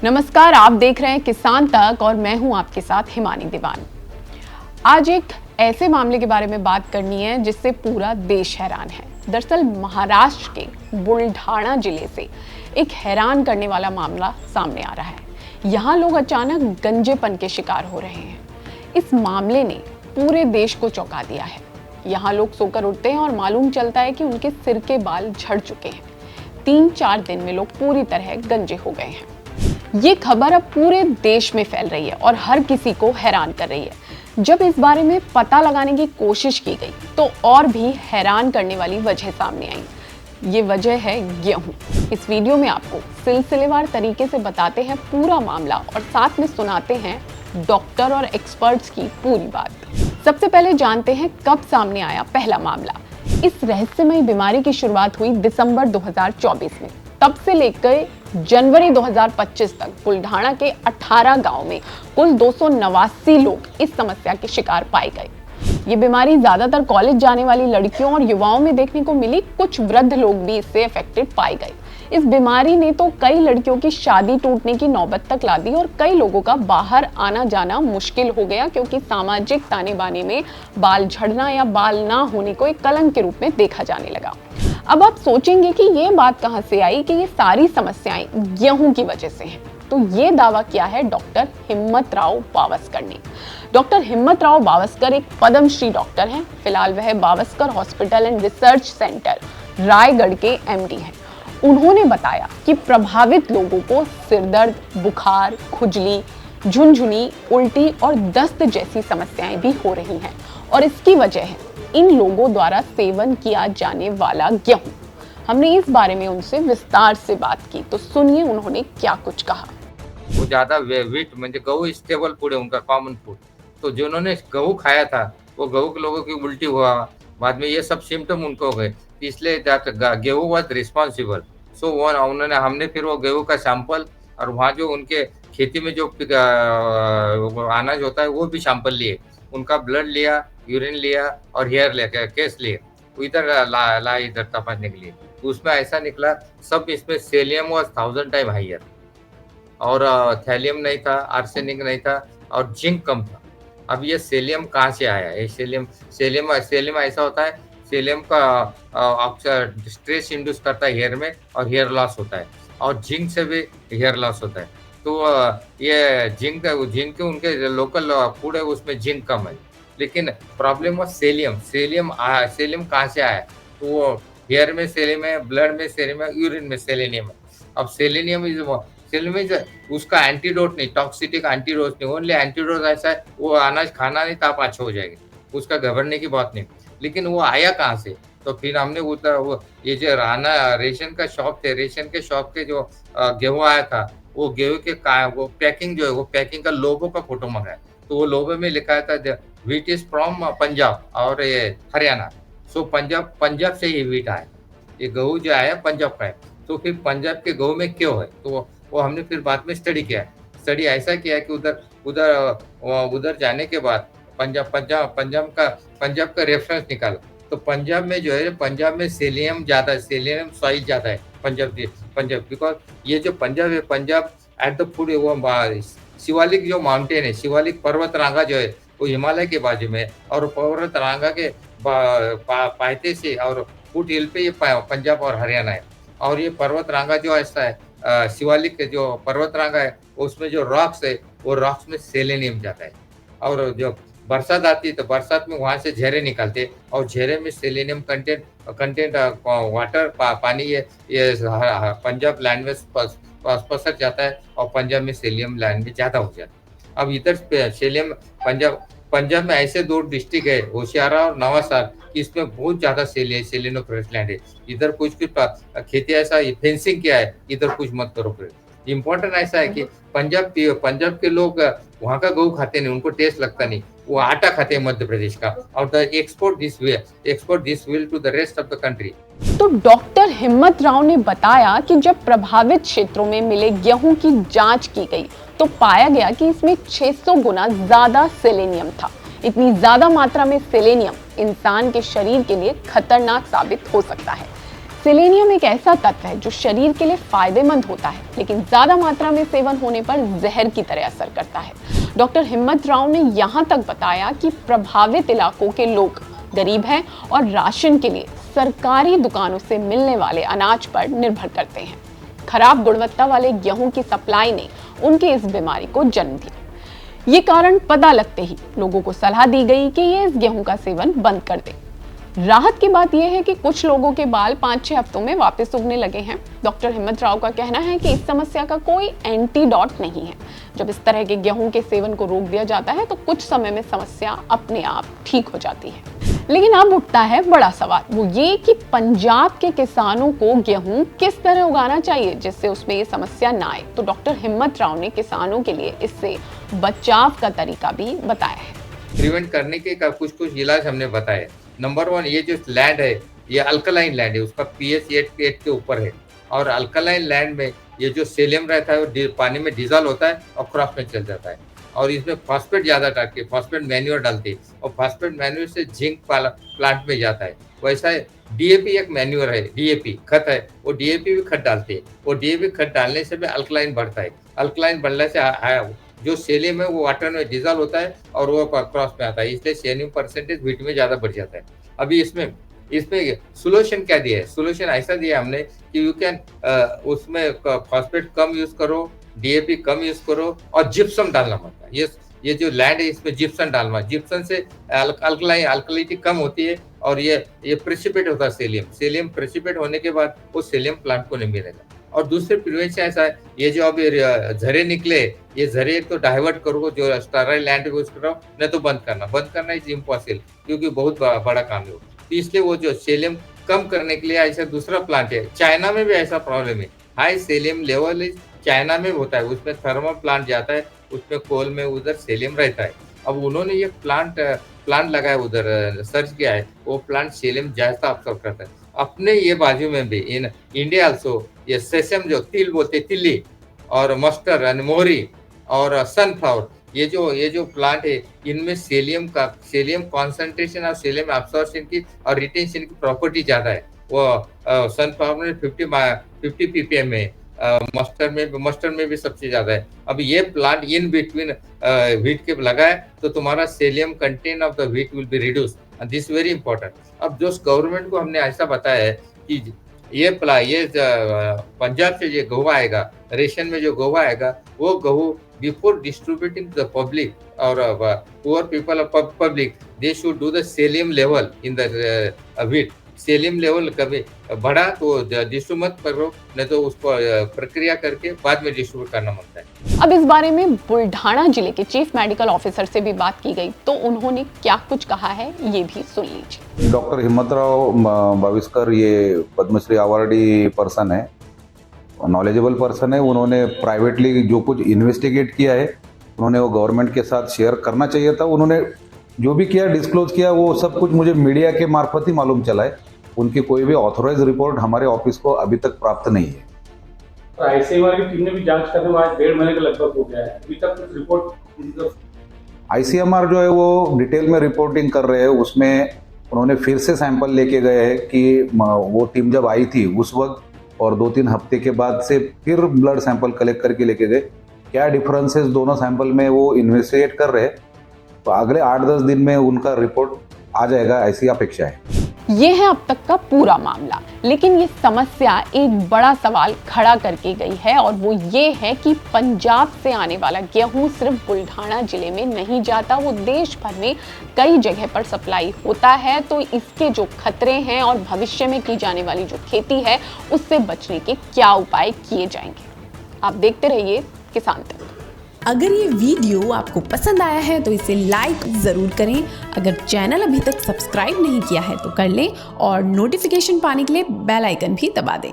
नमस्कार, आप देख रहे हैं किसान तक और मैं हूं आपके साथ हिमानी दीवान। आज एक ऐसे मामले के बारे में बात करनी है जिससे पूरा देश हैरान है। दरअसल महाराष्ट्र के बुलढाणा जिले से एक हैरान करने वाला मामला सामने आ रहा है। यहाँ लोग अचानक गंजेपन के शिकार हो रहे हैं। इस मामले ने पूरे देश को चौंका दिया है। यहाँ लोग सोकर उठते हैं और मालूम चलता है कि उनके सिर के बाल झड़ चुके हैं। 3-4 दिन में लोग पूरी तरह गंजे हो गए हैं। ये खबर अब पूरे देश में फैल रही है और हर किसी को हैरान कर रही है। जब इस बारे में पता लगाने की कोशिश की गई तो और भी हैरान करने वाली वजह सामने आई। ये वजह है गेहूं। इस वीडियो में आपको सिलसिलेवार तरीके से बताते हैं पूरा मामला और साथ में सुनाते हैं डॉक्टर और एक्सपर्ट्स की पूरी बात। सबसे पहले जानते हैं कब सामने आया पहला मामला। इस रहस्यमयी बीमारी की शुरुआत हुई दिसंबर 2024 में। तब से लेकर जनवरी 2025 तक बुलढाणा के 18 गांव में कुल 289 लोग इस समस्या के शिकार पाए गए। ये बीमारी ज्यादातर कॉलेज जाने वाली लड़कियों और युवाओं में देखने को मिली। कुछ वृद्ध लोग भी इससे अफेक्टेड पाए गए। इस बीमारी ने तो कई लड़कियों की शादी टूटने की नौबत तक ला दी और कई लोगों का बाहर आना जाना मुश्किल हो गया, क्योंकि सामाजिक ताने बाने में बाल झड़ना या बाल ना होने को एक कलंक के रूप में देखा जाने लगा। अब आप सोचेंगे कि ये बात कहां से आई कि ये सारी समस्याएं गेहूं की वजह से हैं। तो ये दावा किया है डॉक्टर हिम्मतराव बावस्कर ने। डॉक्टर हिम्मतराव बावस्कर एक पद्मश्री डॉक्टर हैं। फिलहाल वह Bawaskar hospital and research centre Raigarh के एमडी हैं। उन्होंने बताया कि प्रभावित लोगों को सिरदर्द, बुखार, खुजली, झुनझुनी, उल्टी और दस्त जैसी समस्याएं भी हो रही हैं और इसकी वजह है इन लोगों द्वारा सेवन किया जाने वाला गेहूं। हमने इस बारे में उनसे विस्तार से बात की, तो सुनिए उन्होंने क्या कुछ कहा। वो ज्यादा वीट म्हणजे गहू स्टेबल फूड है उनका, कॉमन फूड। तो जिन्होंने गहू खाया था वो गहू के लोगों की उल्टी हुआ, बाद में ये सब सिम्टम उनको हो गए, इसलिए गेहूं वॉज रिस्पॉन्सिबल। सो वो उन्होंने हमने फिर वो गेहूं का सैंपल और वहाँ जो उनके खेती में जो अनाज होता है वो भी सैंपल लिए, उनका ब्लड लिया, यूरिन लिया और हेयर लिया, केस लिए, तो इधर ला इधर तपासने के लिए। उसमें ऐसा निकला सब इसमें सेलियम वॉज 1000 टाइम हाइयर और थैलियम नहीं था, आर्सेनिक नहीं था और जिंक कम था। अब ये सेलियम कहाँ से आया? ये सेलियम ऐसा होता है, सेलियम का स्ट्रेस इंड्यूस करता है हेयर में और हेयर लॉस होता है, और जिंक से भी हेयर लॉस होता है। तो ये जिंक उनके लोकल फूड है उसमें जिंक कम है, लेकिन प्रॉब्लम वो सेलियम कहाँ से आया? तो वो हेयर में सेलियम है, ब्लड में सेलियम है, यूरिन में सेलेनियम है। अब सेलेनियम उसका एंटीडोट नहीं, टॉक्सिटी का एंटीडोट नहीं, ओनली एंटीडोट ऐसा है वो अनाज खाना नहीं तो आप अच्छा हो जाएंगे, उसका घबराने की बात नहीं। लेकिन वो आया कहाँ से? तो फिर हमने वो ये जो रेशन का शॉप थे, रेशन के शॉप के जो गेहूं आया था, वो गेहूं के वो पैकिंग जो है, वो पैकिंग का लोगो का फोटो मंगाया, तो वो लोगो में लिखा था व्हीट इज फ्रॉम पंजाब और ये हरियाणा। सो पंजाब से ही व्हीट आया, ये गेहूं जो आया पंजाब का है। तो फिर पंजाब के गेहूं में क्यों है? तो वो हमने फिर बाद में स्टडी किया। स्टडी ऐसा किया कि उधर जाने के बाद पंजाब का रेफरेंस निकाला, तो पंजाब में जो है, पंजाब में सेलियम सॉइल ज्यादा है पंजाब बिकॉज ये जो पंजाब है, पंजाब एट द फुट वो शिवालिक जो माउंटेन है, शिवालिक पर्वत रांगा जो है वो हिमालय के बाजू में, और पर्वत रांगा के पायते से और फुट हिल पे ये पंजाब और हरियाणा है। और ये पर्वत रांगा जो ऐसा है, शिवालिक के जो पर्वत रांगा है उसमें जो रॉक्स है वो रॉक्स में सेलेनियम जाता है, और जो बरसात आती है तो बरसात में वहां से झेरे निकलते हैं और झेरे में सेलेनियम कंटेंट वाटर पानी ये पंजाब लैंड में पसर जाता है और पंजाब में सेलियम लैंड में ज्यादा हो जाता है। अब इधर सेलियम पंजाब में ऐसे 2 डिस्ट्रिक्ट है, होशियारा और नवासार, इसमें बहुत ज्यादा सेलिनोफेरस लैंड है। इधर कुछ खेती ऐसा फेंसिंग किया है, इधर कुछ मत करो। फिर इम्पोर्टेंट ऐसा है कि पंजाब के लोग वहाँ का गेहूं खाते नहीं, उनको टेस्ट लगता नहीं, वो आटा खाते हैं मध्य प्रदेश का, और export this will to the rest of the country. तो डॉक्टर हिम्मत राव ने बताया कि जब प्रभावित क्षेत्रों में मिले गेहूं की जांच की गई तो पाया गया कि इसमें 600 गुना ज्यादा सेलेनियम था। इतनी ज्यादा मात्रा में सेलेनियम इंसान के शरीर के लिए खतरनाक साबित हो सकता है। सेलेनियम एक ऐसा तत्व है जो शरीर के लिए फायदेमंद होता है, लेकिन ज्यादा मात्रा में सेवन होने पर जहर की तरह असर करता है। डॉक्टर हिम्मत राव ने यहाँ तक बताया कि प्रभावित इलाकों के लोग गरीब हैं और राशन के लिए सरकारी दुकानों से मिलने वाले अनाज पर निर्भर करते हैं। खराब गुणवत्ता वाले गेहूं की सप्लाई ने उनके इस बीमारी को जन्म दिया। ये कारण पता लगते ही लोगों को सलाह दी गई कि ये इस गेहूं का सेवन बंद कर दें। राहत की बात यह है कि कुछ लोगों के बाल 5-6 हफ्तों में वापस उगने लगे हैं। डॉक्टर हिम्मत राव का कहना है कि इस समस्या का कोई एंटीडोट नहीं है। जब इस तरह के गेहूं के सेवन को रोक दिया जाता है तो कुछ समय में समस्या अपने आप ठीक हो जाती है। लेकिन अब उठता है बड़ा सवाल, वो ये कि पंजाब के किसानों को गेहूं किस तरह उगाना चाहिए जिससे उसमें ये समस्या ना आए। तो डॉक्टर हिम्मत राव ने किसानों के लिए इससे बचाव का तरीका भी बताया है। प्रिवेंट करने के कुछ इलाज हमने बताए। नंबर 1, ये जो लैंड है ये अल्कलाइन लैंड है, उसका pH 8 के ऊपर है। और अल्कलाइन लैंड में ये जो सेलियम रहता है वो पानी में डिजॉल्व होता है और क्रॉप में चल जाता है। और इसमें फॉस्फेट ज़्यादा डालते, फॉस्फेट मैन्योर डालते और फॉस्फेट मैन्योर से जिंक प्लांट में जाता है। वैसा डीएपी एक मैन्योर है, डीएपी खत है, वो डीएपी भी खत डालते हैं। वो डीएपी खत डालने से भी अल्कलाइन बढ़ता है। अल्कलाइन बढ़ने से जो सेलियम है वो वाटर में डिजॉल्व होता है और वो क्रॉस में आता है, इसलिए सेलियम परसेंटेज वीट में ज़्यादा बढ़ जाता है। अभी इसमें सोल्यूशन क्या दिया है? सोल्यूशन ऐसा दिया हमने कि यू कैन उसमें फॉस्फेट कम यूज करो, डीएपी कम यूज करो और जिप्सम डालना पड़ता है। ये जो लैंड है इसमें जिप्सम डालना, जिप्सम से अल्कलिटी कम होती है और ये प्रेसिपिटेट होता है सेलियम प्रेसिपिटेट होने के बाद वो सेलियम प्लांट को नहीं मिलेगा। और दूसरे प्रिवेंशन ऐसा है, ये जो अभी झरे निकले, ये झरे एक तो डाइवर्ट करो, जो स्टराइल लैंड यूज कर रहा हो, नहीं तो बंद करना इज इम्पॉसिबल, क्योंकि बहुत बड़ा काम है। तो इसलिए वो जो सेलियम कम करने के लिए ऐसा दूसरा प्लांट है। चाइना में भी ऐसा प्रॉब्लम है, हाई सेलियम लेवल चाइना में होता है, उसमें थर्मल प्लांट जाता है, उसमें कोल में उधर सेलियम रहता है। अब उन्होंने ये प्लांट लगाया, उधर सर्च किया है, वो प्लांट सेलियम ज्यादा ऑब्जर्व करता है। अपने ये बाजू में भी इन इंडिया आल्सो ये सेसम जो तिल बोलते, तिल्ली और मस्टर्ड एंड मोहरी और सनफ्लावर, ये जो प्लांट है इनमें सेलियम कॉन्सेंट्रेशन और सेलियम एब्सॉर्प्शन की और रिटेंशन की प्रॉपर्टी ज्यादा है। वो सनफ्लावर में 50 ppm है, मस्टर्ड में भी सबसे ज्यादा है। अब ये प्लांट इन बिटवीन व्हीट के लगाए तो तुम्हारा सेलियम content of the wheat will be reduce, and this very important. अब जो गवर्नमेंट को हमने ऐसा बताया है कि ये पंजाब से जो गेहूं आएगा, रेशन में जो गेहूं आएगा, वो गेहूं before distributing to the public और poor people of public, they should do the selenium level in the wheat. Selenium level कभी बढ़ा तो डिस्ट्रीब्यूट मत करो, नहीं तो उसको प्रक्रिया करके बाद में डिस्ट्रीब्यूट करना पड़ता है। अब इस बारे में बुल्ढाना जिले के चीफ मेडिकल ऑफिसर से भी बात की गई, तो उन्होंने क्या कुछ कहा है ये भी सुन लीजिए। डॉक्टर हिम्मतराव बाविस्कर ये पद्मश्री अवार्डी पर्सन है, नॉलेजेबल पर्सन है। उन्होंने प्राइवेटली जो कुछ इन्वेस्टिगेट किया है उन्होंने वो गवर्नमेंट के साथ शेयर करना चाहिए था। उन्होंने जो भी किया, डिस्क्लोज किया, वो सब कुछ मुझे मीडिया के मार्फत ही मालूम चला है। उनकी कोई भी ऑथोराइज रिपोर्ट हमारे ऑफिस को अभी तक प्राप्त नहीं है। तो आईसीएमआर की टीम ने भी जांच करने में आज 1.5 महीने का लगभग हो गया है, अभी तक कुछ रिपोर्ट। आईसीएमआर जो है वो डिटेल में रिपोर्टिंग कर रहे हैं। उसमें उन्होंने फिर से सैंपल लेके गए हैं कि वो टीम जब आई थी उस वक्त और 2-3 हफ्ते के बाद से फिर ब्लड सैंपल कलेक्ट करके लेके गए। क्या डिफरेंसेस दोनों सैंपल में वो इन्वेस्टिगेट कर रहे हैं, तो अगले 8-10 दिन में उनका रिपोर्ट आ जाएगा, ऐसी अपेक्षा है। ये है अब तक का पूरा मामला, लेकिन ये समस्या एक बड़ा सवाल खड़ा करके गई है और वो ये है कि पंजाब से आने वाला गेहूं सिर्फ बुल्ढाना जिले में नहीं जाता, वो देश भर में कई जगह पर सप्लाई होता है। तो इसके जो खतरे हैं और भविष्य में की जाने वाली जो खेती है उससे बचने के क्या उपाय किए जाएंगे, आप देखते रहिए किसान तक। अगर ये वीडियो आपको पसंद आया है तो इसे लाइक ज़रूर करें। अगर चैनल अभी तक सब्सक्राइब नहीं किया है तो कर लें और नोटिफिकेशन पाने के लिए बेल आइकन भी दबा दें।